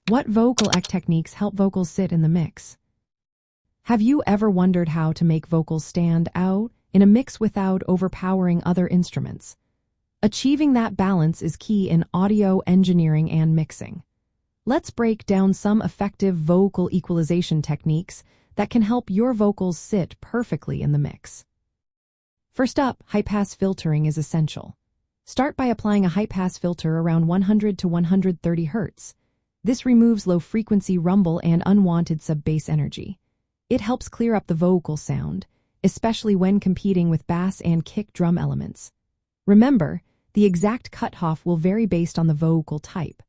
What vocal techniques help vocals sit in the mix? Have you ever wondered how to make vocals stand out in a mix without overpowering other instruments? Achieving that balance is key in audio engineering and mixing. Let's break down some effective vocal equalization techniques that can help your vocals sit perfectly in the mix. First up, high-pass filtering is essential. Start by applying a high-pass filter around 100 to 130 Hz. This removes low-frequency rumble and unwanted sub-bass energy. It helps clear up the vocal sound, especially when competing with bass and kick drum elements. Remember, the exact cutoff will vary based on the vocal type.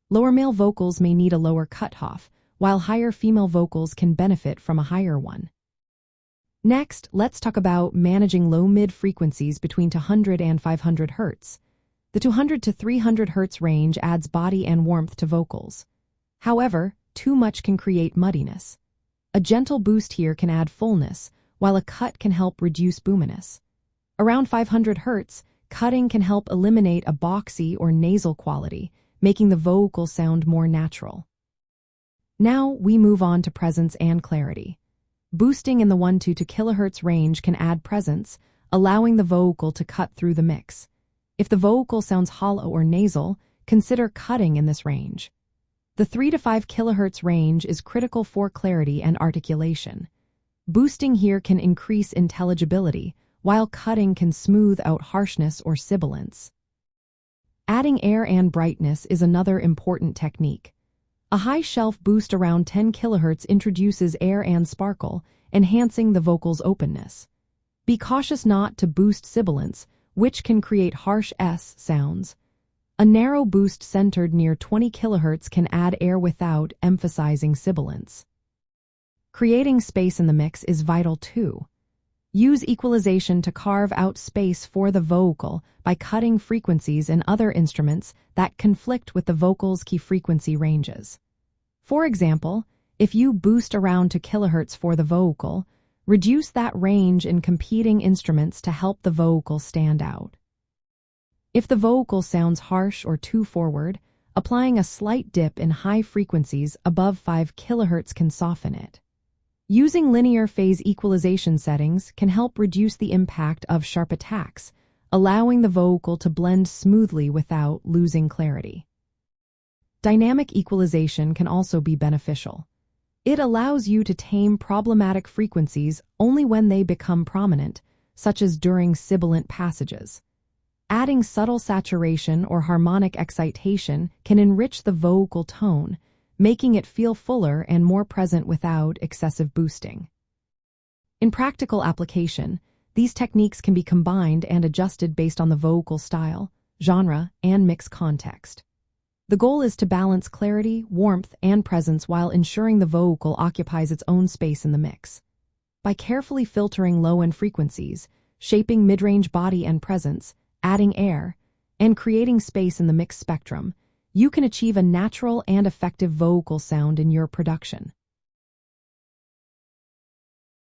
Lower male vocals may need a lower cutoff, while higher female vocals can benefit from a higher one. Next, let's talk about managing low-mid frequencies between 200 and 500 Hz. The 200 to 300 Hz range adds body and warmth to vocals. However, too much can create muddiness. A gentle boost here can add fullness, while a cut can help reduce boominess. Around 500 Hz, cutting can help eliminate a boxy or nasal quality, making the vocal sound more natural. Now we move on to presence and clarity. Boosting in the 1-2 kHz range can add presence, allowing the vocal to cut through the mix. If the vocal sounds hollow or nasal, consider cutting in this range. The 3 to 5 kHz range is critical for clarity and articulation. Boosting here can increase intelligibility, while cutting can smooth out harshness or sibilance. Adding air and brightness is another important technique. A high shelf boost around 10 kHz introduces air and sparkle, enhancing the vocal's openness. Be cautious not to boost sibilance, which can create harsh S sounds. A narrow boost centered near 20 kHz can add air without emphasizing sibilance. Creating space in the mix is vital too. Use equalization to carve out space for the vocal by cutting frequencies in other instruments that conflict with the vocal's key frequency ranges. For example, if you boost around 2 kHz for the vocal, reduce that range in competing instruments to help the vocal stand out. If the vocal sounds harsh or too forward, applying a slight dip in high frequencies above 5 kHz can soften it. Using linear phase equalization settings can help reduce the impact of sharp attacks, allowing the vocal to blend smoothly without losing clarity. Dynamic equalization can also be beneficial. It allows you to tame problematic frequencies only when they become prominent, such as during sibilant passages. Adding subtle saturation or harmonic excitation can enrich the vocal tone, making it feel fuller and more present without excessive boosting. In practical application, these techniques can be combined and adjusted based on the vocal style, genre, and mix context. The goal is to balance clarity, warmth, and presence while ensuring the vocal occupies its own space in the mix. By carefully filtering low-end frequencies, shaping mid-range body and presence, adding air, and creating space in the mix spectrum, you can achieve a natural and effective vocal sound in your production.